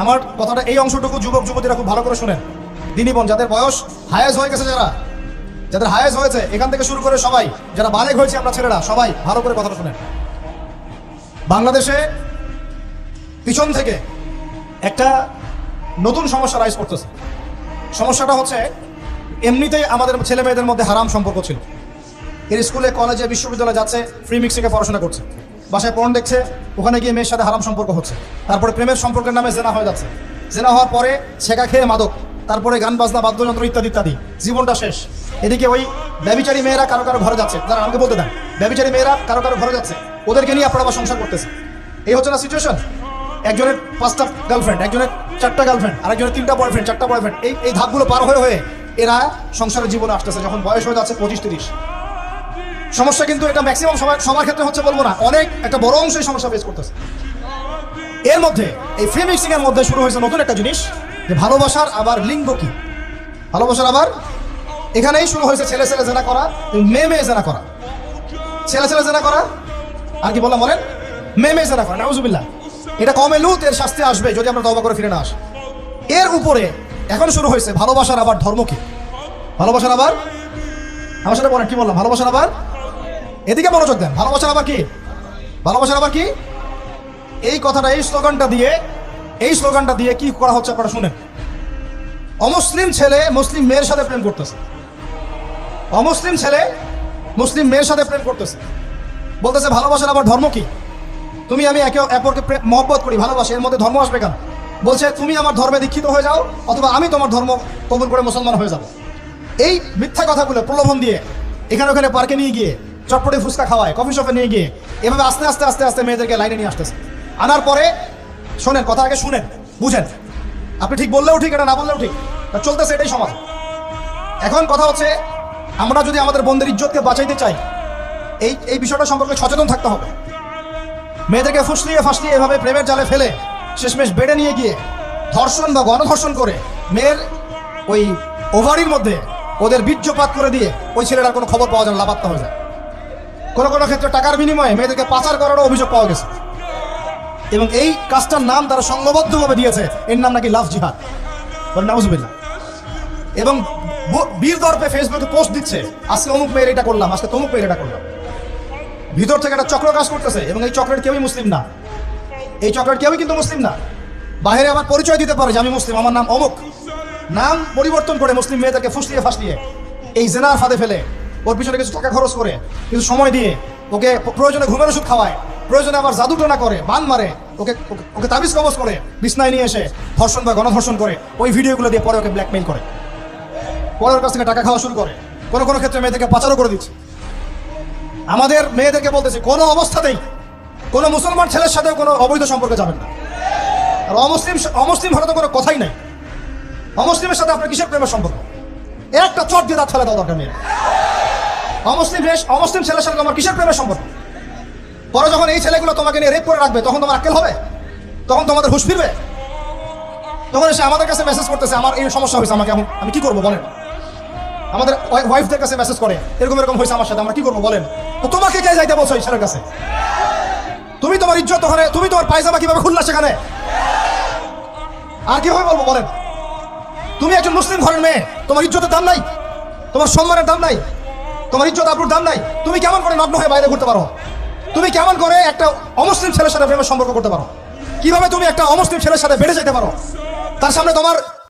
আমার কথাটা এই অংশটুকু যুবক যুবতীরা খুব ভালো করে শুনেন। দিনী বোন, যাদের বয়স হায়েজ হয়ে গেছে, যাদের হায়েজ হয়েছে, এখান থেকে শুরু করে সবাই, যারা বালেগ হয়েছে আমরা ছেলেরা, সবাই ভালো করে কথাটা শুনেন। বাংলাদেশে পিছন থেকে একটা নতুন সমস্যা রাইজ করতেছে। সমস্যাটা হচ্ছে, এমনিতেই আমাদের ছেলে মেয়েদের মধ্যে হারাম সম্পর্ক ছিল। এর স্কুলে, কলেজে, বিশ্ববিদ্যালয়ে যাচ্ছে, ফ্রি মিক্সিংয়ে পড়াশোনা করছে, বাসায় পর্ন দেখছে, ওখানে গিয়ে মেয়ের সাথে হারাম সম্পর্ক হচ্ছে, তারপরে প্রেমের সম্পর্কের নামে জেনা হয়ে যাচ্ছে, জেনা হওয়ার পরে ছেঁকা খেয়ে মাদক, তারপরে গান বাজনা, বাদ্যযন্ত্র ইত্যাদি ইত্যাদি, জীবনটা শেষ। এদিকে ওই ব্যভিচারী মেয়েরা কারো কারো ঘরে যাচ্ছে, যারা আমাকে বলতে দেন, ব্যভিচারী মেয়েরা কারো কারো ঘরে যাচ্ছে, ওদেরকে নিয়ে আপনারা আবার সংসার করতেছে। এই হচ্ছে না সিচুয়েশন? একজনের 5টা গার্লফ্রেন্ড, একজনের 4টা গার্লফ্রেন্ড, আরেকজনের 3টা বয়ফ্রেন্ড, 4টা বয়ফ্রেন্ড, এই ধাপগুলো পার হয়ে এরা সংসারের জীবনে আসতেছে যখন বয়স হয়ে যাচ্ছে 25-30। সমস্যা কিন্তু এটা ম্যাক্সিমাম সবার ক্ষেত্রে হচ্ছে বলবো না, অনেক একটা বড় অংশ এই সমস্যা ফেস করতেছে। এর মধ্যে এই ফ্রি মিক্সিং এর মধ্যে শুরু হয়েছে নতুন একটা জিনিস, যে ভালোবাসার আবার লিঙ্গ কি, ভালোবাসার আবার এখানেই শুরু হয়েছে ছেলে ছেলে জেনা করা, মেয়ে মেয়ে জেনা করা, ছেলে ছেলে জেনা করা, আর কি বললাম বলেন, মেয়ে মেয়ে জেনা করা। নাউজুবিল্লাহ। এটা কমে লুত, এর শাস্তি আসবে যদি আমরা তওবা করে ফিরে না আসি। এর উপরে এখন শুরু হয়েছে ভালোবাসার আবার ধর্ম কি, ভালোবাসার আবার, আমার সাথে বলেন কি বললাম, ভালোবাসার আবার, এদিকে মনোযোগ দেন, ভালোবাসার আবার কি, ভালোবাসার আবার কি, এই কথাটা, এই স্লোগানটা দিয়ে কি করা হচ্ছে আপনারা শুনেন। অমুসলিম ছেলে মুসলিম মেয়ের সাথে প্রেম করতেছে, অমুসলিম ছেলে মুসলিম মেয়ের সাথে প্রেম করতেছে, বলতেছে ভালোবাসার আবার ধর্ম কি, তুমি আমি একে অপরকে মহব্বত করি, ভালোবাসি, এর মধ্যে ধর্ম আসবে কেন? বলছে তুমি আমার ধর্মে দীক্ষিত হয়ে যাও, অথবা আমি তোমার ধর্ম কবুল করে মুসলমান হয়ে যাব। এই মিথ্যা কথাগুলো প্রলোভন দিয়ে এখানে ওখানে পার্কে নিয়ে গিয়ে, চটপটে ফুচকা খাওয়ায়, কফি শপে নিয়ে গিয়ে, এভাবে আস্তে আস্তে আস্তে আস্তে মেয়েদেরকে লাইনে নিয়ে আসতেছে। আনার পরে শোনেন, কথা আগে শুনেন, বুঝেন। আপনি ঠিক বললেও ঠিক, এটা না বললেও ঠিক, চলতেছে এটাই সমাজ। এখন কথা হচ্ছে, আমরা যদি আমাদের বোনদের ইজ্জতকে বাঁচাইতে চাই, এই বিষয়টা সম্পর্কে সচেতন থাকতে হবে। মেয়েদেরকে ফুসলিয়ে ফাসলিয়ে এভাবে প্রেমের জালে ফেলে শেষমেশ বেড়ে নিয়ে গিয়ে ধর্ষণ বা গণধর্ষণ করে মেয়ের ওই ওভারির মধ্যে ওদের বীর্যপাত করে দিয়ে ওই ছেলেটার কোনো খবর পাওয়া যায় না, লাপাত্তা হয়ে যায়। কোনো কোনো ক্ষেত্রে টাকার বিনিময়ে মেয়েদেরকে পাচার করারও অভিযোগ পাওয়া গেছে। এবং এই কাজটার নাম তারা সংঘবদ্ধভাবে দিয়েছে, এর নাম নাকি লাভ জিহাদ, নাউজুবিল্লাহ। এবং বীর দর্পে ফেসবুকে পোস্ট দিচ্ছে, আজকে অমুক মেয়ের এটা করলাম, আজকে তমুক মেয়ের এটা করলাম। ভিতর থেকে একটা চক্র কাজ করতেছে, এবং এই চক্রের কেউই মুসলিম না, এই চক্রের কেউই কিন্তু মুসলিম না। বাইরে আবার পরিচয় দিতে পারে যে আমি মুসলিম, আমার নাম অমুক, নাম পরিবর্তন করে মুসলিম মেয়েদেরকে ফুসলিয়ে ফাসলিয়ে এই জেনার ফাঁদে ফেলে ওর পিছনে কিছু টাকা খরচ করে, কিছু সময় দিয়ে ওকে প্রয়োজনে ঘুমের ওষুধ খাওয়ায়, প্রয়োজনে আবার জাদুটোনা করে, বান মারে, ওকে ওকে তাবিজ কবজ করে বিছনায় নিয়ে এসে ধর্ষণ বা গণধর্ষণ করে, ওই ভিডিওগুলো দিয়ে পরে ওকে ব্ল্যাকমেইল করে, পরে ওর কাছ থেকে টাকা খাওয়া শুরু করে, কোনো কোনো ক্ষেত্রে মেয়েদেরকে পাচারও করে দিচ্ছে। আমাদের মেয়েদেরকে বলতেছি, কোনো অবস্থাতেই কোনো মুসলমান ছেলের সাথে কোনো অবৈধ সম্পর্কে যাবেন না। আর অমুসলিম হলে তো কোনো কথাই নাই। অমুসলিমের সাথে আপনার কিসের প্রেমের সম্পর্ক? একটা চট দিয়ে দাঁত ফেলে দেওয়া দরকার নেই। অমুসলিম ছেলের সাথে তোমার কিসের প্রেমের সম্পর্ক? পরে যখন এই ছেলেগুলো তোমাকে নিয়ে রেপ করে রাখবে, তখন তোমার আক্কেল হবে? তখন তোমাদের হুঁশ ফিরবে? তখন এসে আমাদের কাছে মেসেজ করতেছে, আমার এই সমস্যা হয়েছে, আমাকে আমি কি করবো বলেন? আমাদের ওয়াইফদের কাছে মেসেজ করে, এরকম এরকম হয়েছে আমার সাথে, আমরা কি করবো বলেন? তো তোমাকে কে যাইতে বলছো এই ছেলের কাছে? তুমি তোমার ইজ্জত ওখানে, তুমি তোমার পায়জামা কিভাবে খুললা সেখানে? আর কিভাবে বলবো বলেন? তুমি একজন মুসলিম ঘরের মেয়ে, তোমার ইজ্জতের দাম নাই, তোমার সম্মানের দাম নাই, তোমার ইজ্জত আবরুর দাম নাই। তুমি কেমন করে নগ্ন হয়ে বাইরে ঘুরতে পারো? তুমি কেমন করে একটা অমুসলিম ছেলের সাথে প্রেমের সম্পর্ক করতে পারো? কিভাবে তুমি একটা অমুসলিম ছেলের সাথে বেড়ে যেতে পারো? তার সামনে তোমার